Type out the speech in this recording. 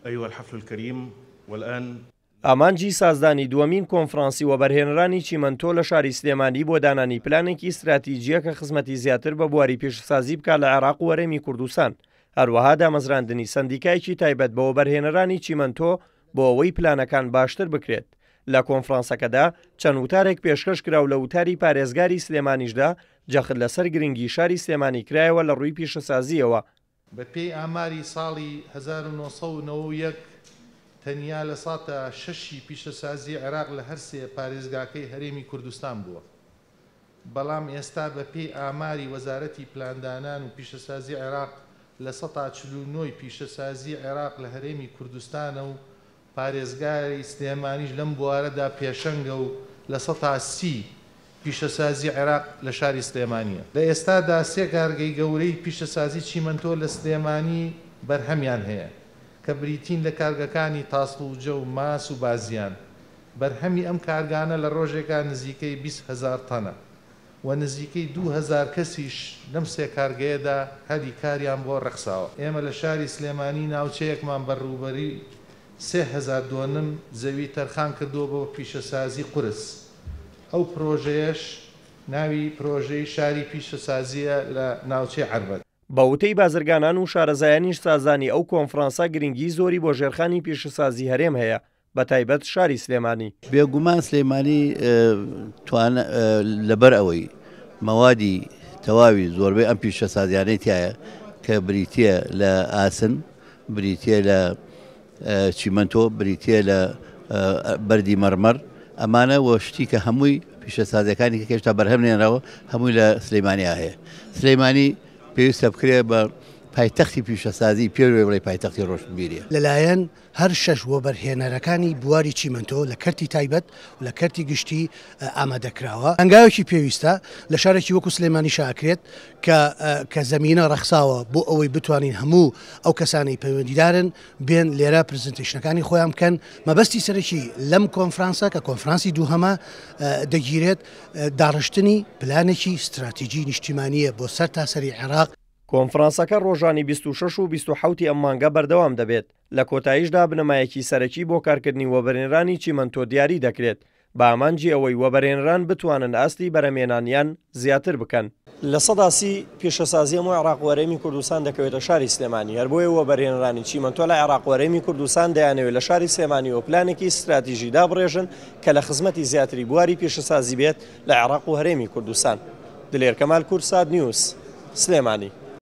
أيها الحفل الكريم والآن ئامانجی سازدانی دووەمین کۆنفرانسی وەبەرهێنرانی چیمەنتۆ لە شاری سلێمانی بۆ دانانی پلانێکی استراتیجیە کە خزمەتی زیاتر بە بواری پێشسازی بکات لە عێراق و وەرەمی کوردستان. هەروەها دامەزراندنی سندیکایەکی تایبەت بە وەبەرهێنرانی چیمەنتۆ بۆ ئەوەی پلانەکان باشتر بکرێت. لە کۆنفرانسەکەدا چەند وتارێک پێشکەش کراو لە وتاری پارێزگاری سلێمانیشدا جەخت لەسەر گرنگی شاری سلێمانی کرایەوە لە ڕووی پیشەسازیەوە. بەپێی ئاماری ساڵی 1991 تەنیا لە ساتە 6 پیشەسازی عێراق لە هەرسێ پارێزگاکەی هەرێمی کوردستان بووە. بەڵام ئێستا بەپێی ئاماری وەزارەتی پلاندانان و پیشەسازی عێراق لە 149 پیشەسازی عێراق لە هەرێمی کوردستانە و پارێزگاری سلێمانیش لەم بوارەدا پێشەنگە و لە 130 پیشەسازی عێراق لە شاری سلێمانیە. لە ئێستادا سێ کارگەی گەورەی پیشەسازی چیمەنتۆ لە سلێمانی بەرهەمیان هەیە کە بریتین لە کارگەکانی تاسڵوجە و ماس و بازیان. بەرهەمی ئەم کارگانە لە ڕۆژێکا نزیکەی 20,000 تەنە و نزیکەی 2,000 کەسیش لەم سێ کارگەیەدا هەلی کاریان بۆ ڕەخساوە. ئێمە لە شاری سلێمانی ناوچەیەکمان بەڕووبەری 3,000 دۆنم زەوی تەرخان کردووە بۆ پیشەسازی قورس. ئەو پرۆژەیەش ناوی پرۆژەی شاری پیشەسازیە لە ناوچەی عەربەد. بە وتەی بازرگانان و شارەزایانیش سازانی ئەو کۆنفرانسا گرنگی زۆری بۆ ژێرخانی پیشەسازی هەرێم هەیە بە تایبەت شاری سلێمانی. بێگومان سلێمانی لەبەر ئەوەی مەوادی تەواوی زۆربەی ئەم پیشەسازیانەی تایە کە بریتیە لە ئاسن، بریتیە لە چیمەنتۆ، بریتیە لە بەردی مەرمەر، ئەمانە وەشتی کە هەمووی پیشەسازیەکانی کە هێشتا بەرهەم نێنراوە هەمووی لە سلێمانیا هەیە. سلێمانی پێویستە بکرێ بە پایتەختی پیشەسازی پێوێ بڵێ پایتەختی ڕۆشنبیریە. لەلایەن هەر شەش وەبەرهێنەرەکانی بواری چیمەنتۆ لە کەرتی تایبەت و لە کەرتی گشتی ئامادەکراوە. ئەنگاوێکی پێویستە لە شارێکی وەکو سلێمانی شاکرێت کە زەمینە ڕەخساوە بۆ ئەوەی بتوانین هەموو ئەو کەسانی پەیوەندیدارن بێن لێرە پرزنتیشنەکانی خۆیان بکەن. مەبەستی سەرەکی لەم کۆنفرانسە کە کۆنفرانسی دووهەمە دەگیرێت داڕشتنی پلانێکی استراتیجی نیشتیمانیە بۆ سەر تاسەری عێراق. کۆنفرانسەکە ڕۆژانی 26 و 27 ئەم مانگە بەردەوام دەبێت. لە کۆتاییشدا بنەمایەکی سەرەکی بۆ کارکردنی وەبەرهێنرانی چیمەنتۆ دیاری دەکرێت بە ئامانجی ئەوەی وەبەرهێنران بتوانن ئاستی بەرەمێنانیان زیاتر بکەن. لە سەداسی پیشەسازی هەموو عێراق و وەرەمی کوردستان دەکەوێتە شاری سلێمانی. هەر بۆیە وەبەرهێنرانی چیمەنتۆ لە عێراق و وەرەمی کوردستان دەیانەوێت لە شاری سلێمانی و پلانێکی استراتیژی دابڕێژن کە لە خزمەتی زیاتری بواری پیشەسازی بێت لە عێراق و هەرێمی کوردستان. دلێر کەمال کورد، ساد نیوز، سلێمانی.